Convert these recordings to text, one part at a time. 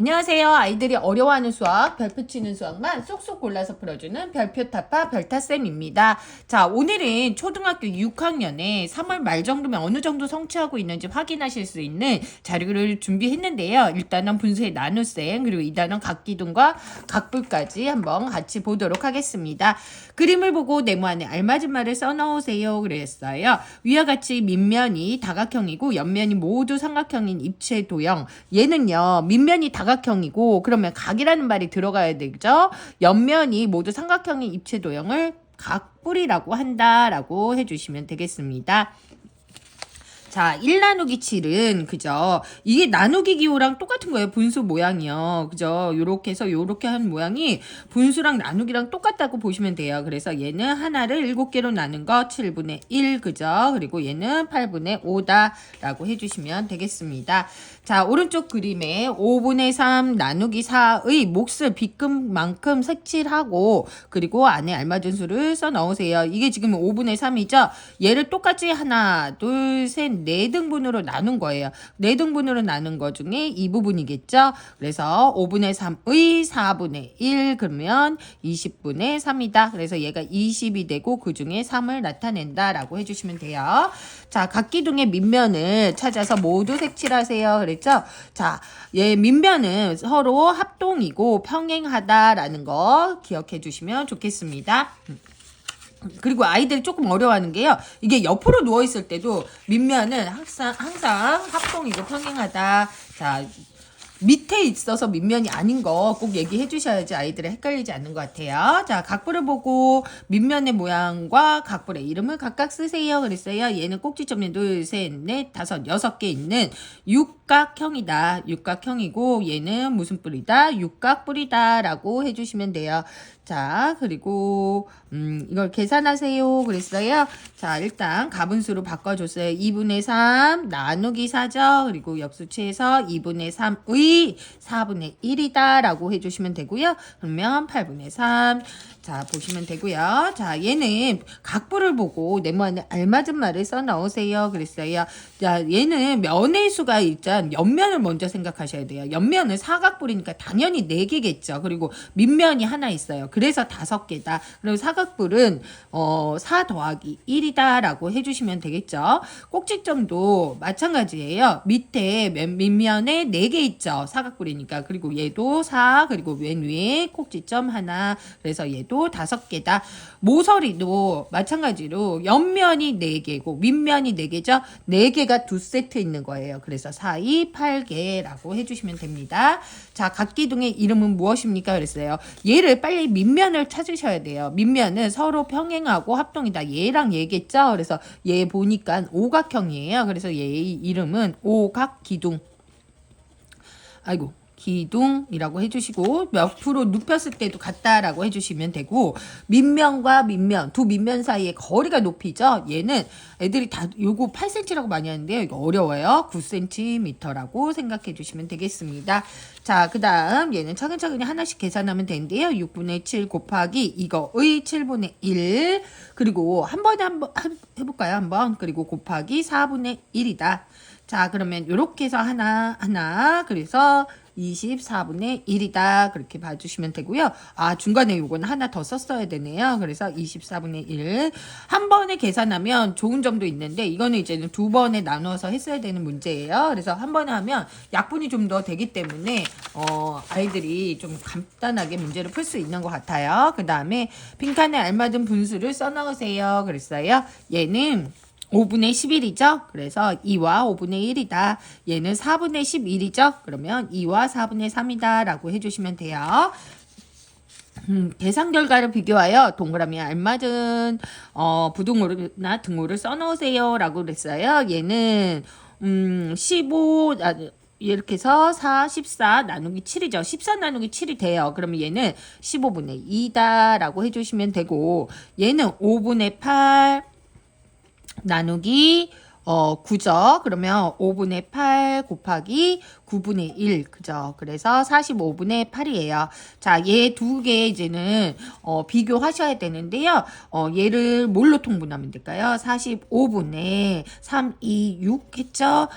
안녕하세요. 아이들이 어려워하는 수학, 별표 치는 수학만 쏙쏙 골라서 풀어주는 별표 타파 별타쌤입니다. 자, 오늘은 초등학교 6학년에 3월 말 정도면 어느 정도 성취하고 있는지 확인하실 수 있는 자료를 준비했는데요. 1단원 분수의 나눗셈, 그리고 2단원 각기둥과 각불까지 한번 같이 보도록 하겠습니다. 그림을 보고 네모 안에 알맞은 말을 써넣으세요. 그랬어요. 위와 같이 밑면이 다각형이고 옆면이 모두 삼각형인 입체 도형. 얘는요, 밑면이 다각형이고 그러면 각이라는 말이 들어가야 되죠. 옆면이 모두 삼각형인 입체 도형을 각불이라고 한다라고 해주시면 되겠습니다. 자, 1 나누기 7은 그죠? 이게 나누기 기호랑 똑같은 거예요. 분수 모양이요. 그죠? 요렇게 해서 요렇게 한 모양이 분수랑 나누기랑 똑같다고 보시면 돼요. 그래서 얘는 하나를 7개로 나눈 거 7분의 1 그죠? 그리고 얘는 8분의 5다 라고 해주시면 되겠습니다. 자, 오른쪽 그림에 5분의 3 나누기 4의 몫을 빗금만큼 색칠하고 그리고 안에 알맞은 수를 써 넣으세요. 이게 지금 5분의 3이죠? 얘를 똑같이 하나, 둘, 셋, 4등분으로 나눈 거예요. 4등분으로 나눈 거 중에 이 부분이겠죠? 그래서 5분의 3의 4분의 1 그러면 20분의 3이다. 그래서 얘가 20이 되고 그 중에 3을 나타낸다 라고 해주시면 돼요. 자, 각기둥의 밑면을 찾아서 모두 색칠하세요. 그랬죠? 자, 얘 밑면은 서로 합동이고 평행하다라는 거 기억해 주시면 좋겠습니다. 그리고 아이들이 조금 어려워하는 게요. 이게 옆으로 누워있을 때도 밑면은 항상 합동이고 평행하다. 자, 밑에 있어서 밑면이 아닌 거 꼭 얘기해 주셔야지 아이들이 헷갈리지 않는 것 같아요. 자, 각불을 보고 밑면의 모양과 각불의 이름을 각각 쓰세요. 그랬어요. 얘는 꼭지점에 둘, 셋, 넷, 다섯, 6개 있는 육각형이다. 육각형이고 얘는 무슨 뿔이다? 육각뿔이다 라고 해주시면 돼요. 자, 그리고 이걸 계산하세요. 그랬어요. 자, 일단 가분수로 바꿔줬어요. 2분의 3 나누기 4죠. 그리고 역수치에서 2분의 3의 4분의 1이다 라고 해주시면 되고요. 그러면 8분의 3 자, 보시면 되고요. 자, 얘는 각불을 보고 네모 안에 알맞은 말을 써 넣으세요. 그랬어요. 자, 얘는 면의 수가 일단 옆면을 먼저 생각하셔야 돼요. 옆면은 사각불이니까 당연히 4개겠죠. 그리고 밑면이 하나 있어요. 그래서 5개다. 그리고 사각불은 4 더하기 1이다 라고 해주시면 되겠죠. 꼭지점도 마찬가지예요. 밑에 밑면에 4개 있죠. 사각불이니까. 그리고 얘도 4 그리고 맨 위에 꼭지점 하나. 그래서 얘도 5개다. 모서리도 마찬가지로 옆면이 4개고 밑면이 4개죠. 4개가 2세트 있는 거예요. 그래서 4, 2, 8개라고 해주시면 됩니다. 자, 각기둥의 이름은 무엇입니까? 그랬어요. 얘를 빨리 밑면을 찾으셔야 돼요. 밑면은 서로 평행하고 합동이다. 얘랑 얘겠죠? 그래서 얘 보니까 오각형이에요. 그래서 얘의 이름은 오각기둥. 아이고. 기둥이라고 해주시고 옆으로 눕혔을 때도 같다라고 해주시면 되고 밑면과 밑면 두 밑면 사이의 거리가 높이죠. 얘는 애들이 다 요거 8cm라고 많이 하는데요. 이거 어려워요. 9cm라고 생각해 주시면 되겠습니다. 자, 그 다음 얘는 차근차근히 하나씩 계산하면 되는데요. 6분의 7 곱하기 이거의 7분의 1 그리고 한 번에 한번 해볼까요? 한번 그리고 곱하기 4분의 1이다. 자, 그러면 이렇게 해서 하나 그래서 24분의 1이다. 그렇게 봐주시면 되고요. 아, 중간에 요거는 하나 더 썼어야 되네요. 그래서 24분의 1. 한 번에 계산하면 좋은 점도 있는데 이거는 이제는 2번에 나눠서 했어야 되는 문제예요. 그래서 한 번에 하면 약분이 좀 더 되기 때문에 아이들이 좀 간단하게 문제를 풀 수 있는 것 같아요. 그 다음에 빈칸에 알맞은 분수를 써넣으세요. 그랬어요. 얘는 5분의 11이죠? 그래서 2와 5분의 1이다. 얘는 4분의 11이죠? 그러면 2와 4분의 3이다. 라고 해주시면 돼요. 계산 결과를 비교하여 동그라미에 알맞은 부등호나 등호를 써놓으세요. 라고 그랬어요. 얘는 15... 이렇게 해서 4, 14 나누기 7이죠. 14 나누기 7이 돼요. 그러면 얘는 15분의 2다. 라고 해주시면 되고 얘는 5분의 8 나누기 9죠. 그러면 5분의 8 곱하기 9분의 1 그죠. 그래서 45분의 8이에요. 자, 얘 두 개 이제는 비교하셔야 되는데요. 얘를 뭘로 통분하면 될까요? 45분의 3, 2, 6 했죠.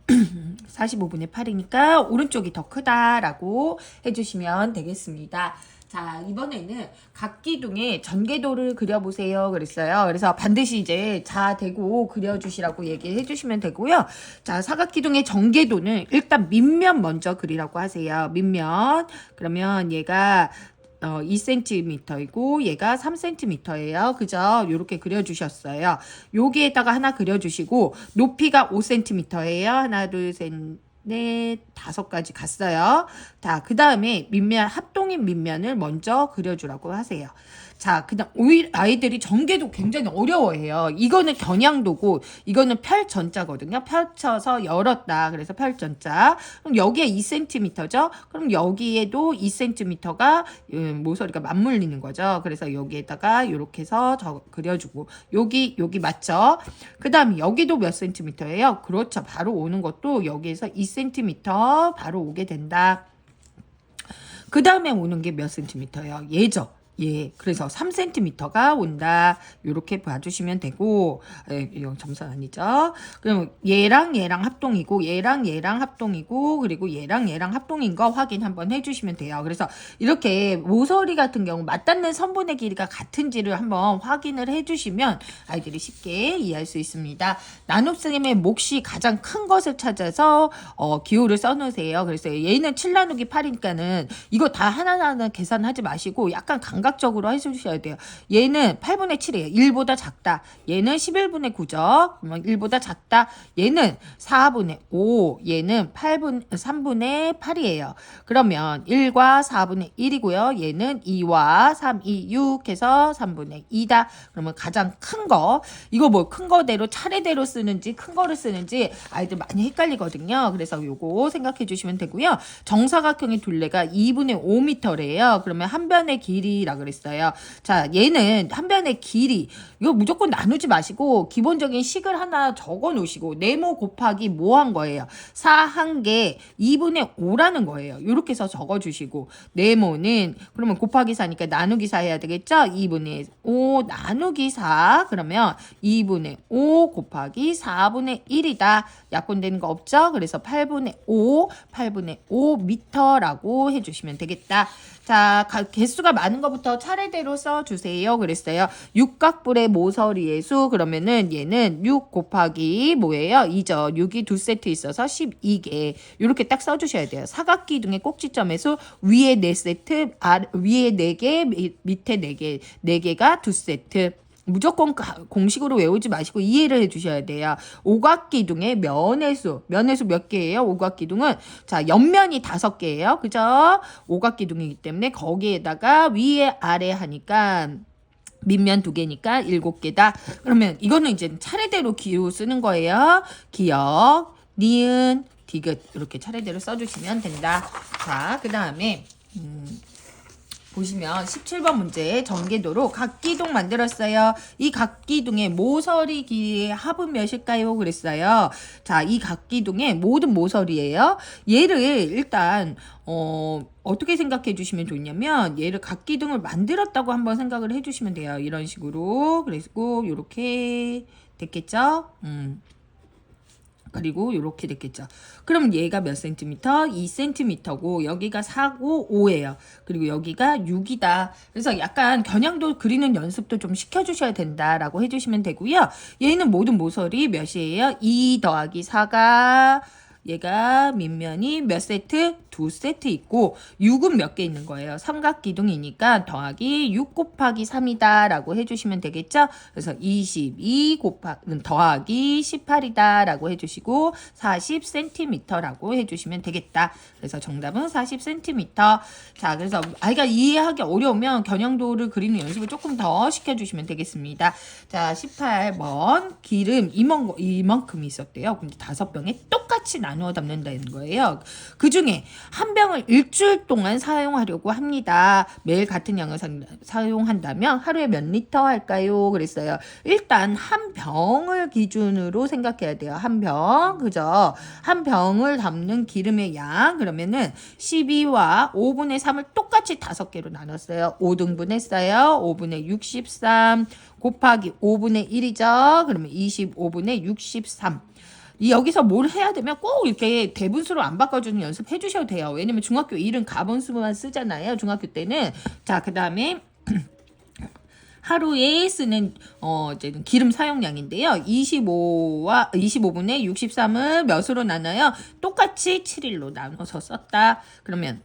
45분의 8이니까 오른쪽이 더 크다라고 해주시면 되겠습니다. 자, 이번에는 각기둥의 전개도를 그려보세요. 그랬어요. 그래서 반드시 이제 자 대고 그려주시라고 얘기해 주시면 되고요. 자, 사각기둥의 전개도는 일단 밑면 먼저 그리라고 하세요. 밑면. 그러면 얘가 2cm이고 얘가 3cm예요. 그죠? 요렇게 그려주셨어요. 여기에다가 하나 그려주시고 높이가 5cm예요. 하나, 둘, 셋, 넷, 5가지 갔어요. 자, 그 다음에 밑면, 합동인 밑면을 먼저 그려주라고 하세요. 자, 그 다음, 아이들이 전개도 굉장히 어려워해요. 이거는 겨냥도고, 이거는 펼전자거든요. 펼쳐서 열었다. 그래서 펼전자. 그럼 여기에 2cm죠? 그럼 여기에도 2cm가 모서리가 맞물리는 거죠. 그래서 여기에다가 이렇게 해서 그려주고, 여기 맞죠? 그 다음에 여기도 몇 cm예요? 그렇죠. 바로 오는 것도 여기에서 2cm 바로 오게 된다. 그 다음에 오는 게 몇 cm예요? 얘죠. 예, 그래서 3cm가 온다. 요렇게 봐주시면 되고, 이건 점선 아니죠? 그럼 얘랑 합동이고, 얘랑 합동이고, 그리고 얘랑 합동인 거 확인 한번 해주시면 돼요. 그래서 이렇게 모서리 같은 경우 맞닿는 선분의 길이가 같은지를 한번 확인을 해주시면 아이들이 쉽게 이해할 수 있습니다. 나눗셈의 몫이 가장 큰 것을 찾아서 기호를 써놓으세요. 그래서 얘는 7 나누기 8이니까는 이거 다 하나하나 계산하지 마시고 약간 감각적으로 해주셔야 돼요. 얘는 8분의 7이에요. 1보다 작다. 얘는 11분의 9죠. 그러면 1보다 작다. 얘는 4분의 5. 얘는 3분의 8이에요. 그러면 1과 4분의 1이고요. 얘는 2와 3, 2, 6 해서 3분의 2다. 그러면 가장 큰 거. 이거 뭐 큰 거대로 차례대로 쓰는지 큰 거를 쓰는지 아이들 많이 헷갈리거든요. 그래서 요거 생각해 주시면 되고요. 정사각형의 둘레가 2분의 5m래요. 그러면 한 변의 길이라 그랬어요. 자, 얘는 한 변의 길이. 이거 무조건 나누지 마시고 기본적인 식을 하나 적어 놓으시고 네모 곱하기 뭐 한 거예요? 4 한 개 2분의 5라는 거예요. 이렇게 해서 적어 주시고 네모는 그러면 곱하기 4니까 나누기 4 해야 되겠죠? 2분의 5 나누기 4 그러면 2분의 5 곱하기 4분의 1이다. 약분되는 거 없죠? 그래서 8분의 5 미터라고 해주시면 되겠다. 자, 개수가 많은 것부터 차례대로 써주세요. 그랬어요. 육각불의 모서리의 수 그러면은 얘는 6 곱하기 뭐예요? 2죠. 6이 2세트 있어서 12개. 이렇게 딱 써주셔야 돼요. 사각기둥의 꼭지점의 수 위에 4세트, 위에 4개, 밑에 4개. 4개가 2세트. 무조건 공식으로 외우지 마시고 이해를 해주셔야 돼요. 오각기둥의 면의 수 몇 개예요? 오각기둥은 자 옆면이 5개예요. 그죠? 오각기둥이기 때문에 거기에다가 위에 아래 하니까 밑면 2개니까 7개다. 그러면 이거는 이제 차례대로 기호 쓰는 거예요. 기역, 니은, 디귿 이렇게 차례대로 써주시면 된다. 자, 그 다음에 보시면 17번 문제 전개도로 각기둥 만들었어요. 이 각기둥의 모서리 길이의 합은 몇일까요? 그랬어요. 자, 이 각기둥의 모든 모서리예요. 얘를 일단 어떻게 생각해 주시면 좋냐면 얘를 각기둥을 만들었다고 한번 생각을 해 주시면 돼요. 이런 식으로. 그리고 이렇게 됐겠죠? 그리고 이렇게 됐겠죠. 그럼 얘가 몇 센티미터? 2cm고 여기가 4고 5예요. 그리고 여기가 6이다. 그래서 약간 겨냥도 그리는 연습도 좀 시켜주셔야 된다라고 해주시면 되고요. 얘는 모든 모서리 몇이에요? 2 더하기 4가 얘가 밑면이 몇 세트? 2세트 있고 6은 몇 개 있는 거예요. 삼각기둥이니까 더하기 6 곱하기 3이다 라고 해주시면 되겠죠. 그래서 22 더하기 18이다 라고 해주시고 40cm 라고 해주시면 되겠다. 그래서 정답은 40cm. 자, 그래서 아이가 이해하기 어려우면 겨냥도를 그리는 연습을 조금 더 시켜주시면 되겠습니다. 자, 18번 기름 이만큼 있었대요. 근데 5병에 똑같이 나누어 담는다는 거예요. 그 중에 한 병을 일주일 동안 사용하려고 합니다. 매일 같은 양을 사용한다면 하루에 몇 리터 할까요? 그랬어요. 일단 한 병을 기준으로 생각해야 돼요. 한 병. 그죠? 한 병을 담는 기름의 양. 그러면은 12와 5분의 3을 똑같이 5개로 나눴어요. 5등분 했어요. 5분의 63 곱하기 5분의 1이죠. 그러면 25분의 63. 여기서 뭘 해야 되면 꼭 이렇게 대분수로 안 바꿔주는 연습 해주셔도 돼요. 왜냐면 중학교 1은 가분수만 쓰잖아요. 중학교 때는. 자, 그 다음에 하루에 쓰는 이제 기름 사용량인데요. 25분의 63을 몇으로 나눠요? 똑같이 7일로 나눠서 썼다. 그러면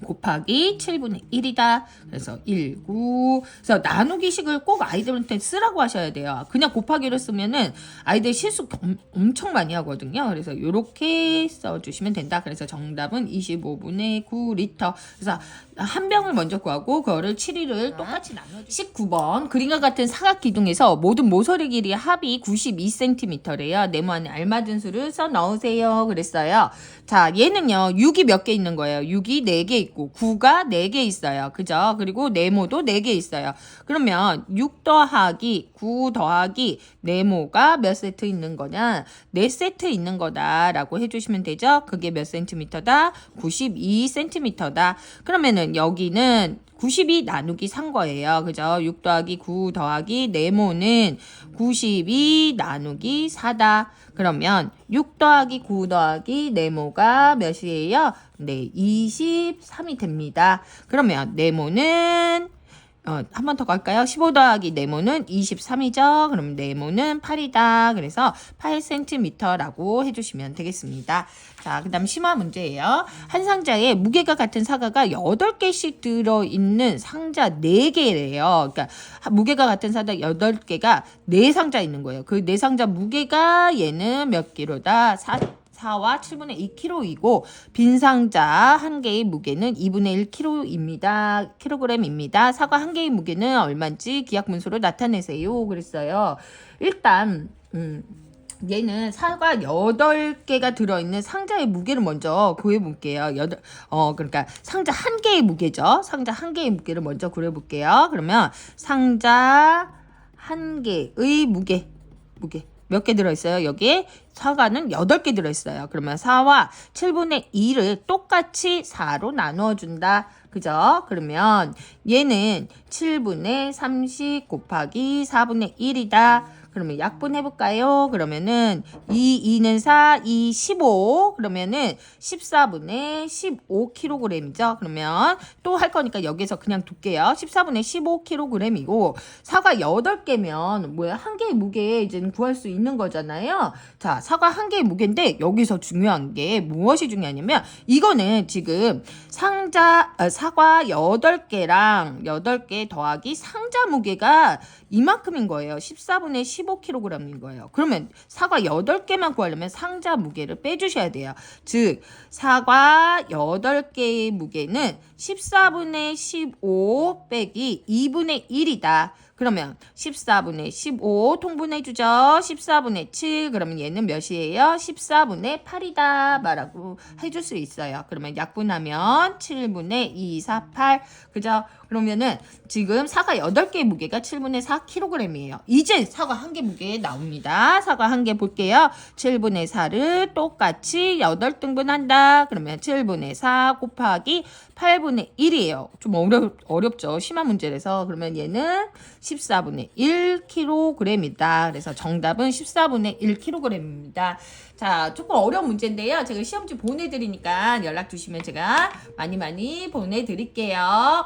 곱하기 7분의 1이다. 그래서 19. 그래서 나누기식을 꼭 아이들한테 쓰라고 하셔야 돼요. 그냥 곱하기로 쓰면은 아이들 실수 엄청 많이 하거든요. 그래서 이렇게 써주시면 된다. 그래서 정답은 25분의 9리터. 그래서 한 병을 먼저 구하고 그거를 7일을 똑같이 나눠주세요. 19번 그림과 같은 사각기둥에서 모든 모서리 길이 합이 92cm래요. 네모안에 알맞은 수를 써 넣으세요. 그랬어요. 자, 얘는요. 6이 몇 개 있는 거예요. 6이 4개 있고 9가 4개 있어요. 그죠? 그리고 네모도 4개 있어요. 그러면 6 더하기 9 더하기 네모가 몇 세트 있는 거냐? 4세트 있는 거다라고 해주시면 되죠. 그게 몇 센티미터다? 92cm다. 그러면은 여기는 92 나누기 3 거예요. 그죠? 6 더하기 9 더하기 네모는 92 나누기 4다. 그러면 6 더하기 9 더하기 네모가 몇이에요? 네, 23이 됩니다. 그러면 네모는 한 번 더 갈까요? 15 더하기 네모는 23이죠. 그럼 네모는 8이다. 그래서 8cm라고 해주시면 되겠습니다. 자, 그 다음 심화 문제예요. 한 상자에 무게가 같은 사과가 8개씩 들어있는 상자 4개래요. 그러니까 무게가 같은 사과 8개가 4상자 있는 거예요. 그 4상자 무게가 얘는 몇 킬로다? 4와 7분의 2kg이고 빈 상자 한 개의 무게는 2분의 1kg입니다. 킬로그램입니다. 사과 한 개의 무게는 얼마인지 기하 분수로 나타내세요. 그랬어요. 일단 얘는 사과 8개가 들어있는 상자의 무게를 먼저 구해볼게요. 그러니까 상자 한 개의 무게죠. 상자 한 개의 무게를 먼저 구해볼게요. 그러면 상자 한 개의 무게 몇 개 들어있어요? 여기에 사과는 8개 들어있어요. 그러면 4와 7분의 2를 똑같이 4로 나누어준다. 그죠? 그러면 얘는 7분의 30 곱하기 4분의 1이다. 그러면 약분해볼까요? 그러면은 2는 4, 15. 그러면은 14분의 15kg이죠. 그러면 또 할 거니까 여기서 그냥 둘게요. 14분의 15kg이고 사과 8개면 뭐야? 한 개의 무게 이제 구할 수 있는 거잖아요. 자, 사과 한 개의 무게인데 여기서 중요한 게 무엇이 중요하냐면 이거는 지금 사과 8개랑 8개 더하기 상자 무게가 이만큼인 거예요. 14분의 15kg인 거예요. 그러면 사과 8개만 구하려면 상자 무게를 빼주셔야 돼요. 즉 사과 8개의 무게는 14분의 15 빼기 2분의 1이다. 그러면 14분의 15 통분해주죠. 14분의 7 그러면 얘는 몇이에요? 14분의 8이다 말하고 해줄 수 있어요. 그러면 약분하면 7분의 2, 4, 8 그죠? 그러면은 지금 사과 8개의 무게가 7분의 4kg이에요. 이제 사과 한 개 무게 나옵니다. 사과 한 개 볼게요. 7분의 4를 똑같이 8등분한다. 그러면 7분의 4 곱하기 8분의 1이에요. 좀 어렵죠. 심한 문제라서. 그러면 얘는 14분의 1kg이다. 그래서 정답은 14분의 1kg입니다. 자, 조금 어려운 문제인데요. 제가 시험지 보내드리니까 연락 주시면 제가 많이 보내드릴게요.